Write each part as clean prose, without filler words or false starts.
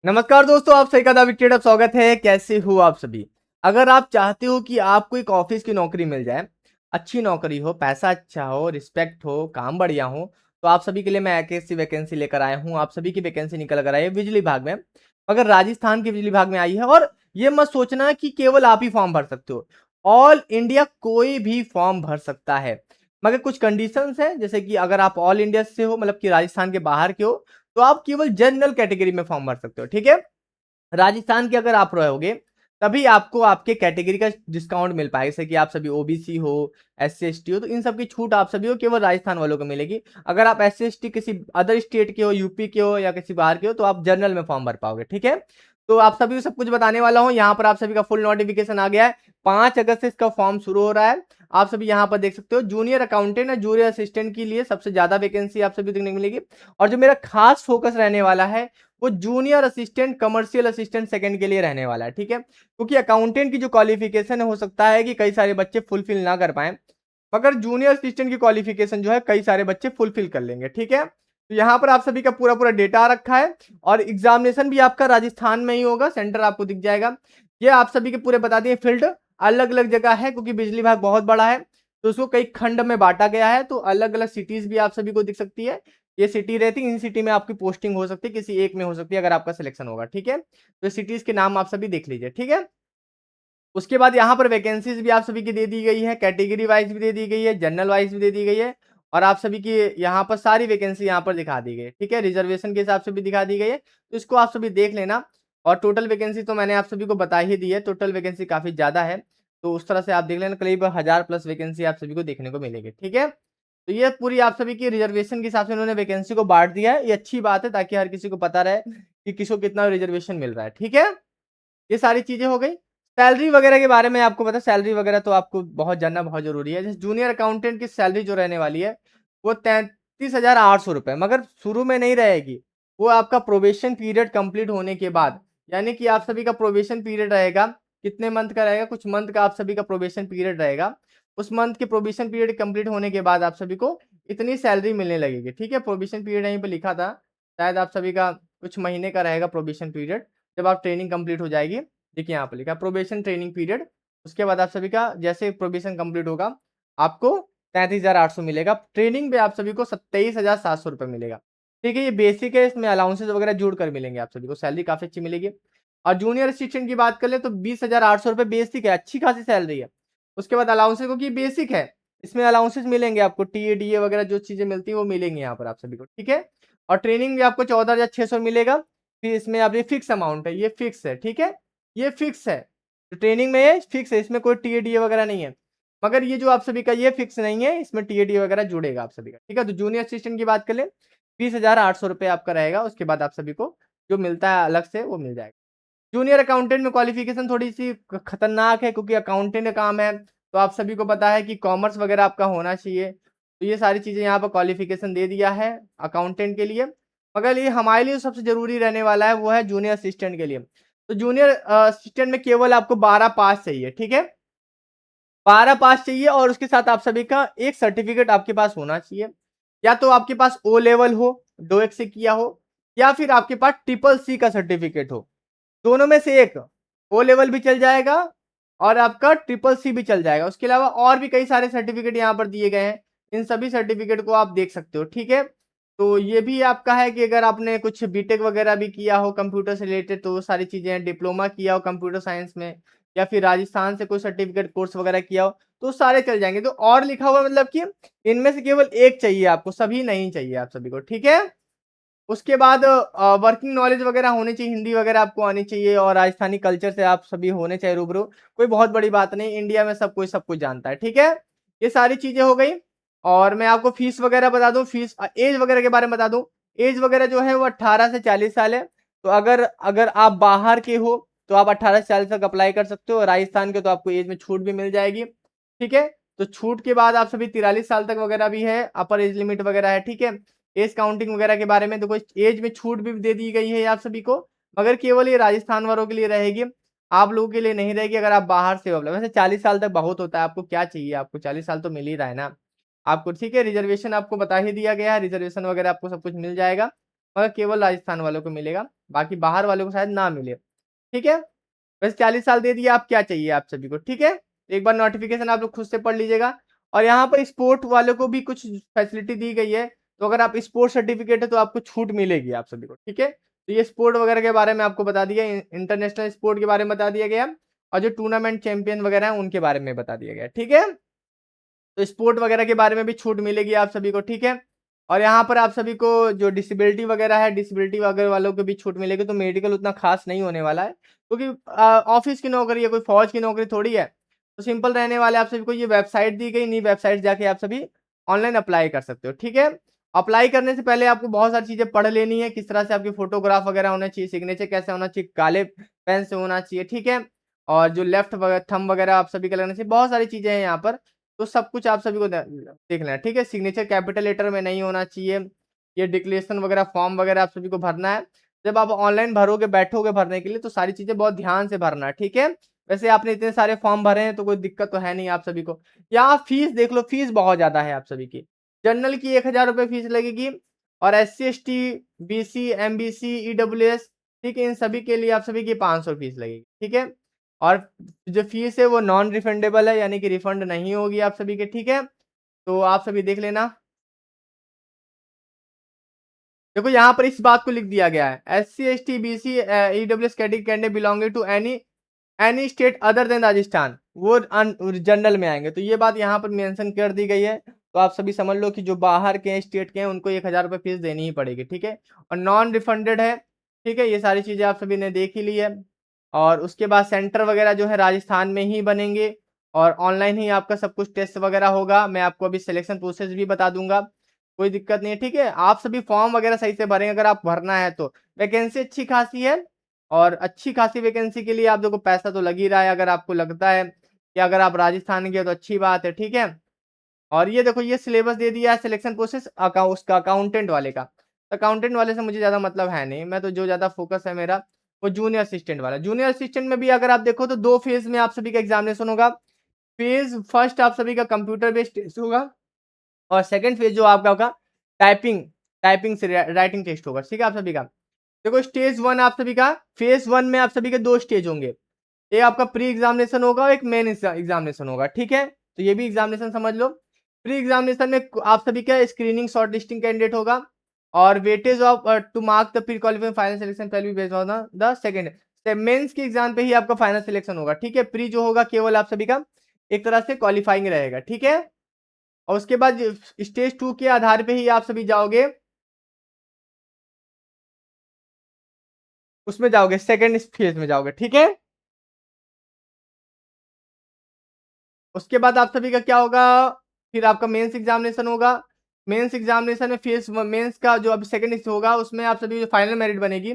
नमस्कार दोस्तों, आप सही का दावा ट्रेडर स्वागत है। कैसे हो आप सभी? अगर आप चाहते हो कि आपको एक ऑफिस की नौकरी मिल जाए, अच्छी नौकरी हो, पैसा अच्छा हो, रिस्पेक्ट हो, काम बढ़िया हो, तो आप सभी के लिए मैं एक ऐसी वैकेंसी लेकर आया हूँ। आप सभी की वैकेंसी निकल कर आई है बिजली विभाग में, मगर राजस्थान के बिजली विभाग में आई है। और ये मत सोचना कि केवल आप ही फॉर्म भर सकते हो, ऑल इंडिया कोई भी फॉर्म भर सकता है। मगर कुछ कंडीशंस हैं, जैसे कि अगर आप ऑल इंडिया से हो, मतलब कि राजस्थान के बाहर के हो, तो आप केवल जनरल कैटेगरी में फॉर्म भर सकते हो। ठीक है, राजस्थान के अगर आप रहोगे तभी आपको आपके कैटेगरी का डिस्काउंट मिल पाएगा, जैसे कि आप सभी ओबीसी हो, एससी एसटी हो, तो इन सब की छूट आप सभी को केवल राजस्थान वालों को मिलेगी। अगर आप एससी एसटी किसी अदर स्टेट के हो, यूपी के हो या किसी बाहर के हो, तो आप जनरल में फॉर्म भर पाओगे। ठीक है, तो आप सभी को सब कुछ बताने वाला हूँ। यहाँ पर आप सभी का फुल नोटिफिकेशन आ गया है। 5 अगस्त से इसका फॉर्म शुरू हो रहा है। आप सभी यहाँ पर देख सकते हो, जूनियर अकाउंटेंट या जूनियर असिस्टेंट के लिए सबसे ज्यादा वैकेंसी आप सभी देखने को मिलेगी। और जो मेरा खास फोकस रहने वाला है, वो junior assistant commercial assistant second के लिए रहने वाला है। ठीक है, क्योंकि अकाउंटेंट की जो क्वालिफिकेशन हो सकता है कि कई सारे बच्चे फुलफिल ना कर पाए, मगर जूनियर असिस्टेंट की क्वालिफिकेशन जो है कई सारे बच्चे फुलफिल कर लेंगे। ठीक है, तो यहाँ पर आप सभी का पूरा पूरा डेटा आ रखा है, और एग्जामिनेशन भी आपका राजस्थान में ही होगा, सेंटर आपको दिख जाएगा। ये आप सभी के पूरे बता दिए। फील्ड अलग अलग जगह है, क्योंकि बिजली विभाग बहुत बड़ा है, तो उसको कई खंड में बांटा गया है, तो अलग अलग सिटीज भी आप सभी को दिख सकती है। ये सिटी रहती है, इन सिटी में आपकी पोस्टिंग हो सकती है, किसी एक में हो सकती है अगर आपका सिलेक्शन होगा। ठीक है, तो सिटीज के नाम आप सभी देख लीजिए। ठीक है, उसके बाद यहाँ पर वैकेंसीज भी आप सभी की दे दी गई है, कैटेगरी वाइज भी दे दी गई है, जनरल वाइज भी दे दी गई है, और आप सभी की यहाँ पर सारी वैकेंसी यहाँ पर दिखा दी गई है। ठीक है, रिजर्वेशन के हिसाब से भी दिखा दी गई है, तो इसको आप सभी देख लेना। और टोटल वैकेंसी तो मैंने आप सभी को बता ही दी है, टोटल वैकेंसी काफी ज्यादा है, तो उस तरह से आप देख लेना, करीब 1000+ वैकेंसी आप सभी को देखने को मिलेगी। ठीक है, तो ये पूरी आप सभी की रिजर्वेशन के हिसाब से उन्होंने वैकेंसी को बांट दिया है। ये अच्छी बात है, ताकि हर किसी को पता रहे कि किसको कितना रिजर्वेशन मिल रहा है। ठीक है, ये सारी चीजें हो गई। सैलरी वगैरह के बारे में आपको पता, सैलरी वगैरह तो आपको बहुत जानना बहुत जरूरी है। जैसे जूनियर अकाउंटेंट की सैलरी जो रहने वाली है, वो 33,800 रुपए, मगर शुरू में नहीं रहेगी, वो आपका प्रोबेशन पीरियड कंप्लीट होने के बाद, यानी कि आप सभी का प्रोबेशन पीरियड रहेगा, कितने मंथ का रहेगा, कुछ मंथ का आप सभी का प्रोबेशन पीरियड रहेगा। उस मंथ के प्रोबेशन पीरियड कंप्लीट होने के बाद आप सभी को इतनी सैलरी मिलने लगेगी। ठीक है, प्रोबेशन पीरियड यहीं पे लिखा था, शायद आप सभी का कुछ महीने का रहेगा प्रोबेशन पीरियड, जब आप ट्रेनिंग कंप्लीट हो जाएगी। देखिए यहाँ पे लिखा प्रोबेशन ट्रेनिंग पीरियड, उसके बाद आप सभी का जैसे प्रोबेशन कंप्लीट होगा, आपको 33,800 मिलेगा। ट्रेनिंग पे आप सभी को 27,700 रुपए मिलेगा। ठीक है, ये बेसिक है, इसमें अलाउंसेस वगैरह जोड़ कर मिलेंगे आप सभी को, सैलरी काफी अच्छी मिलेगी। और जूनियर असिस्टेंट की बात कर ले तो 20,800 रुपए बेसिक है, अच्छी खासी सैलरी है। उसके बाद अलाउंसेस, क्योंकि बेसिक है, इसमें अलाउंसेस मिलेंगे आपको, टीए वगैरह जो चीजें मिलती है वो मिलेंगी यहाँ पर आप सभी को। ठीक है, और ट्रेनिंग भी आपको 14,600 मिलेगा। फिर इसमें आप, ये फिक्स अमाउंट है, ये फिक्स है। ठीक है, ये फिक्स है, तो ट्रेनिंग में ये फिक्स है, इसमें कोई टीएडीए वगैरह नहीं है। मगर ये जो आप सभी का ये फिक्स नहीं है, इसमें टीएडीए वगैरह जुड़ेगा आप सभी का। ठीक है, तो जूनियर असिस्टेंट की बात कर ले, 20,800 रुपए आपका रहेगा। उसके बाद आप सभी को जो मिलता है अलग से वो मिल जाएगा। जूनियर अकाउंटेंट में क्वालिफिकेशन थोड़ी सी खतरनाक है, क्योंकि अकाउंटेंट का काम है, तो आप सभी को पता है कि कॉमर्स वगैरह आपका होना चाहिए। तो ये सारी चीजें यहाँ पर क्वालिफिकेशन दे दिया है अकाउंटेंट के लिए। मगर ये हमारे लिए सबसे जरूरी रहने वाला है, वो है जूनियर असिस्टेंट के लिए। तो जूनियर असिस्टेंट में केवल आपको 12 पास चाहिए। ठीक है, 12 पास चाहिए, और उसके साथ आप सभी का एक सर्टिफिकेट आपके पास होना चाहिए। या तो आपके पास ओ लेवल हो, 2 से किया हो, या फिर आपके पास ट्रिपल सी का सर्टिफिकेट हो, दोनों में से एक। ओ लेवल भी चल जाएगा और आपका ट्रिपल सी भी चल जाएगा। उसके अलावा और भी कई सारे सर्टिफिकेट यहाँ पर दिए गए हैं, इन सभी सर्टिफिकेट को आप देख सकते हो। ठीक है, तो ये भी आपका है कि अगर आपने कुछ बीटेक वगैरह भी किया हो कंप्यूटर से रिलेटेड, तो वो सारी चीजें हैं, डिप्लोमा किया हो कंप्यूटर साइंस में, या फिर राजस्थान से कोई सर्टिफिकेट कोर्स वगैरह किया हो, तो सारे चल जाएंगे। तो और लिखा हुआ मतलब कि इनमें से केवल एक चाहिए आपको, सभी नहीं चाहिए आप सभी को। ठीक है, उसके बाद वर्किंग नॉलेज वगैरह होनी चाहिए, हिंदी वगैरह आपको आनी चाहिए, और राजस्थानी कल्चर से आप सभी होने चाहिए रूबरू। कोई बहुत बड़ी बात नहीं, इंडिया में सब कुछ जानता है। ठीक है, ये सारी चीजें हो गई। और मैं आपको फीस वगैरह बता दूं, फीस एज वगैरह के बारे में बता दूं। एज वगैरह जो है वो 18 से 40 साल है। तो अगर अगर आप बाहर के हो तो आप 18 से 40 तक अप्लाई कर सकते हो, राजस्थान के तो आपको एज में छूट भी मिल जाएगी। ठीक है, तो छूट के बाद आप सभी 43 साल तक वगैरह भी है, अपर एज लिमिट वगैरह है। ठीक है, एज काउंटिंग वगैरह के बारे में देखो, एज में छूट भी दे दी गई है आप सभी को, मगर केवल ये राजस्थान वालों के लिए रहेगी, आप लोगों के लिए नहीं रहेगी अगर आप बाहर से हो। वैसे 40 साल तक बहुत होता है, आपको क्या चाहिए, आपको 40 साल तो मिल ही रहा है ना आपको। ठीक है, रिजर्वेशन आपको बता ही दिया गया है, रिजर्वेशन वगैरह आपको सब कुछ मिल जाएगा। मगर केवल राजस्थान वालों को मिलेगा, बाकी बाहर वालों को शायद ना मिले, ठीक है। वैसे 40 साल दे दिया, आप क्या चाहिए आप सभी को, ठीक है। एक बार नोटिफिकेशन आप लोग खुद से पढ़ लीजिएगा। और यहाँ पर स्पोर्ट वालों को भी कुछ फैसिलिटी दी गई है, तो अगर आप स्पोर्ट सर्टिफिकेट है तो आपको छूट मिलेगी आप सभी को, ठीक है। तो ये स्पोर्ट वगैरह के बारे में आपको बता दिया, इंटरनेशनल स्पोर्ट के बारे में बता दिया गया, और जो टूर्नामेंट चैंपियन वगैरह है उनके बारे में बता दिया गया, ठीक है। तो स्पोर्ट वगैरह के बारे में भी छूट मिलेगी आप सभी को, ठीक है। और यहाँ पर आप सभी को जो डिसेबिलिटी वगैरह है, डिसेबिलिटी वगैरह वालों को भी छूट मिलेगी। तो मेडिकल उतना खास नहीं होने वाला है, क्योंकि ऑफिस की नौकरी है, कोई फौज की नौकरी थोड़ी है। तो सिंपल रहने वाले आप सभी को ये वेबसाइट दी गई, नई वेबसाइट जाके आप सभी ऑनलाइन अप्लाई कर सकते हो, ठीक है। अप्लाई करने से पहले आपको बहुत सारी चीजें पढ़ लेनी है, किस तरह से आपकी फोटोग्राफ वगैरह होना चाहिए, सिग्नेचर कैसे होना चाहिए, काले पेन से होना चाहिए, ठीक है। और जो लेफ्ट थंब वगैरह आप सभी का लगना चाहिए, बहुत सारी चीजें हैं यहाँ पर। तो सब कुछ आप सभी को देखना है, ठीक है। सिग्नेचर कैपिटल लेटर में नहीं होना चाहिए। ये डिक्लेरेशन वगैरह फॉर्म वगैरह आप सभी को भरना है। जब आप ऑनलाइन भरोगे, बैठोगे भरने के लिए, तो सारी चीजें बहुत ध्यान से भरना है, ठीक है। वैसे आपने इतने सारे फॉर्म भरे हैं तो कोई दिक्कत तो है नहीं आप सभी को। यहाँ फीस देख लो, फीस बहुत ज्यादा है आप सभी की। जनरल की 1000 रुपये फीस लगेगी, और SC ST BC MBC EWS, ठीक है, इन सभी के लिए आप सभी की 500 फीस लगेगी, ठीक है। और जो फीस है वो नॉन रिफंडेबल है, यानी कि रिफंड नहीं होगी आप सभी के, ठीक है। तो आप सभी देख लेना। देखो यहाँ पर इस बात को लिख दिया गया है, SC ST BC EWS category belonging to any state other than Rajasthan, वो जनरल में आएंगे। तो ये बात यहाँ पर मेंशन कर दी गई है। तो आप सभी समझ लो कि जो बाहर के स्टेट के हैं उनको 1000 रुपये फीस देनी ही पड़ेगी, ठीक है। और नॉन रिफंडेड है, ठीक है। ये सारी चीजें आप सभी ने देख ही ली है। और उसके बाद सेंटर वगैरह जो है राजस्थान में ही बनेंगे, और ऑनलाइन ही आपका सब कुछ टेस्ट वगैरह होगा। मैं आपको अभी सिलेक्शन प्रोसेस भी बता दूंगा, कोई दिक्कत नहीं है, ठीक है। आप सभी फॉर्म वगैरह सही से भरेंगे, अगर आप भरना है तो। वैकेंसी अच्छी खासी है, और अच्छी खासी वैकेंसी के लिए आप देखो पैसा तो लग ही रहा है। अगर आपको लगता है कि अगर आप राजस्थान के, तो अच्छी बात है, ठीक है। और ये देखो, ये सिलेबस दे दिया है सिलेक्शन प्रोसेस उसका अकाउंटेंट वाले का। अकाउंटेंट वाले से मुझे ज्यादा मतलब है नहीं, मैं तो जो ज्यादा फोकस है मेरा वो जूनियर असिस्टेंट वाला। जूनियर असिस्टेंट में भी अगर आप देखो तो 2 फेज में आप सभी का एग्जामिनेशन होगा। फेज फर्स्ट आप सभी का कंप्यूटर बेस्ड टेस्ट होगा, और सेकंड फेज जो आपका होगा टाइपिंग टाइपिंग से राइटिंग टेस्ट होगा, ठीक है आप सभी का। देखो स्टेज 1 आप सभी का, फेज 1 में आप सभी के 2 स्टेज होंगे। एक आपका प्री एग्जामिनेशन होगा और एक मेन एग्जामिनेशन होगा, ठीक है। तो ये भी एग्जामिनेशन समझ लो। प्री एग्जामिनेशन में आप सभी का स्क्रीनिंग शॉर्ट लिस्टिंग कैंडिडेट होगा, और weightage of to mark the pre qualifying final selection पहले भी based on the second. Mains के एग्जाम पे ही आपका फाइनल सिलेक्शन होगा, ठीक है। प्री जो होगा केवल आप सभी का एक तरह से क्वालिफाइंग रहेगा, ठीक है। और उसके बाद स्टेज 2 के आधार पे ही आप सभी जाओगे, उसमें जाओगे सेकंड फेज में जाओगे, ठीक है। उसके बाद आप सभी का क्या होगा, फिर आपका मेंस एग्जामिनेशन होगा। मेंस एग्जामिनेशन में फेस मेंस का जो अभी सेकंड होगा, उसमें आप सभी जो फाइनल मेरिट बनेगी,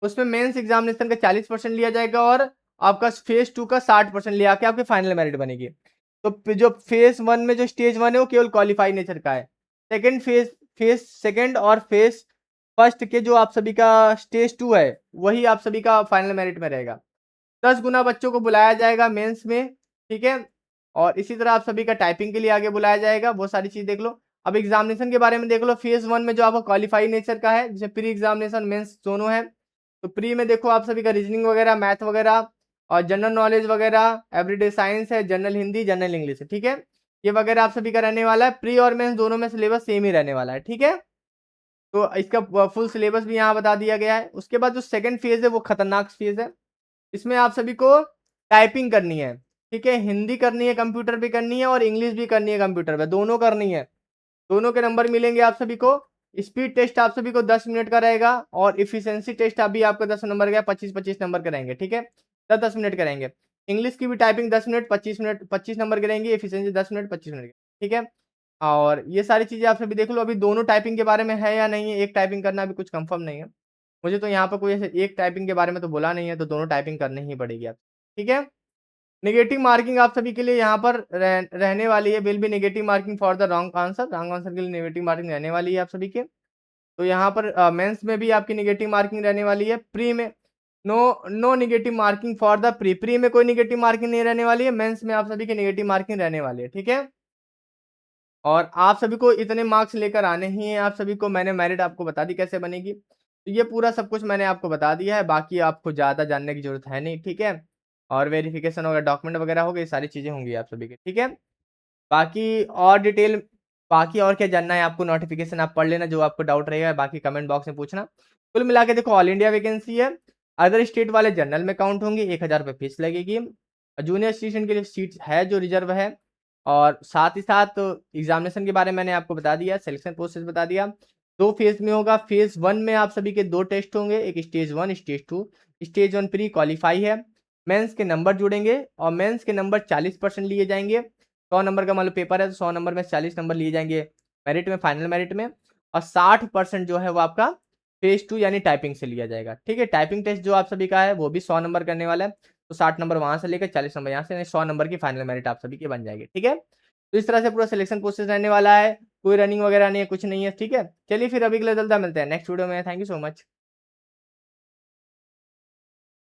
उसमें मेंस एग्जामिनेशन का 40% लिया जाएगा, और आपका फेज 2 का 60% लिया के आपकी फाइनल मेरिट बनेगी। तो जो फेज 1 में जो स्टेज 1 है वो केवल क्वालिफाई नेचर का है। सेकेंड फेज फेज सेकेंड और फेज फर्स्ट के जो आप सभी का स्टेज 2 है, वही आप सभी का फाइनल मेरिट में रहेगा। 10 गुना बच्चों को बुलाया जाएगा मेंस में, ठीक है। और इसी तरह आप सभी का टाइपिंग के लिए आगे बुलाया जाएगा। बहुत सारी चीज देख लो। अब एग्जामिनेशन के बारे में देख लो। फेज 1 में जो आपका क्वालिफाई नेचर का है, जैसे प्री एग्जामिनेशन मेंस दोनों है। तो प्री में देखो आप सभी का रीजनिंग वगैरह, मैथ वगैरह, और जनरल नॉलेज वगैरह, एवरीडे साइंस है, जनरल हिंदी, जनरल इंग्लिश है, ठीक है। ये वगैरह आप सभी का रहने वाला है। प्री और मेंस दोनों में सिलेबस सेम ही रहने वाला है, ठीक है। तो इसका फुल सिलेबस भी यहाँ बता दिया गया है। उसके बाद जो सेकंड फेज है वो खतरनाक फेज है। इसमें आप सभी को टाइपिंग करनी है, ठीक है। हिंदी करनी है, कंप्यूटर पे करनी है, और इंग्लिश भी करनी है कंप्यूटर पे, दोनों करनी है। दोनों के नंबर मिलेंगे आप सभी को। स्पीड टेस्ट आप सभी को 10 मिनट का रहेगा, और इफिशियंसी टेस्ट अभी आपका 10 नंबर का 25-25 नंबर के रहेंगे, ठीक है। 10-10 मिनट के रहेंगे। इंग्लिश की भी टाइपिंग 10 मिनट, 25 मिनट, 25 नंबर के रहेंगे। इफिशियंसी 10 मिनट, 25 मिनट के, ठीक है। और ये सारी चीजें आप सभी देख लो। अभी दोनों टाइपिंग के बारे में है या नहीं है, एक टाइपिंग करना अभी कुछ कंफर्म नहीं है। मुझे तो यहाँ पर कोई ऐसे एक टाइपिंग के बारे में तो बोला नहीं है, तो दोनों टाइपिंग करनी ही पड़ेगी आप, ठीक है। नेगेटिव मार्किंग आप सभी के लिए यहाँ पर रहने वाली है। Will be negative marking for the wrong answer के लिए नेगेटिव मार्किंग रहने वाली है आप सभी के। तो यहाँ पर मेंस में भी आपकी नेगेटिव मार्किंग रहने वाली है। प्री में no no negative marking for the pre में कोई नेगेटिव मार्किंग नहीं रहने वाली है। मेंस में आप सभी की नेगेटिव मार्किंग रहने वाली है, ठीक है। और आप सभी को इतने मार्क्स लेकर आने ही हैं। आप सभी को मैंने मेरिट आपको बता दी कैसे बनेगी। तो ये पूरा सब कुछ मैंने आपको बता दिया है, बाकी आपको ज़्यादा जानने की ज़रूरत है नहीं, ठीक है? और वेरिफ़िकेशन वगैरह डॉक्यूमेंट वगैरह हो गए, सारी चीज़ें होंगी आप सभी की, ठीक है? बाकी और डिटेल बाकी और क्या जानना है आपको, नोटिफ़िकेशन आप पढ़ लेना, जो आपको डाउट रहेगा बाकी कमेंट बॉक्स में पूछना। कुल मिला के देखो, ऑल इंडिया वैकेंसी है, अदर स्टेट वाले जनरल में काउंट होंगे, 1000 रुपए फीस लगेगी। जूनियर असिस्टेंट के लिए सीट्स है जो रिज़र्व है, और साथ ही साथ एग्ज़ामिनेशन के बारे में मैंने आपको बता दिया, सिलेक्शन प्रोसेस बता दिया। 2 फेज़ में होगा, फेज़ 1 में आप सभी के 2 टेस्ट होंगे, एक stage 1, stage 2। Stage 1 pre qualify है, मेंस के नंबर जुड़ेंगे और मेंस के नंबर 40% लिए जाएँगे। 100 नंबर का मान लो पेपर है, तो 100 नंबर में 40 नंबर लिए जाएँगे मेरिट में, फाइनल मेरिट में, और 60% जो है वो आपका फेज़ 2 यानी टाइपिंग से लिया जाएगा, ठीक है? टाइपिंग टेस्ट जो आप सभी का है, वो भी 100 नंबर करने वाला है, तो 60 नंबर वहाँ से लेकर 40 नंबर यहाँ से, यानी 100 नंबर की फाइनल मेरिट आप सभी की बन जाएगी, ठीक है? तो इस तरह से पूरा सिलेक्शन प्रोसेस रहने वाला है, कोई रनिंग वगैरह नहीं है, कुछ नहीं है, ठीक है? चलिए फिर अभी के लिए चलता मिलते हैं नेक्स्ट वीडियो में, थैंक यू सो मच।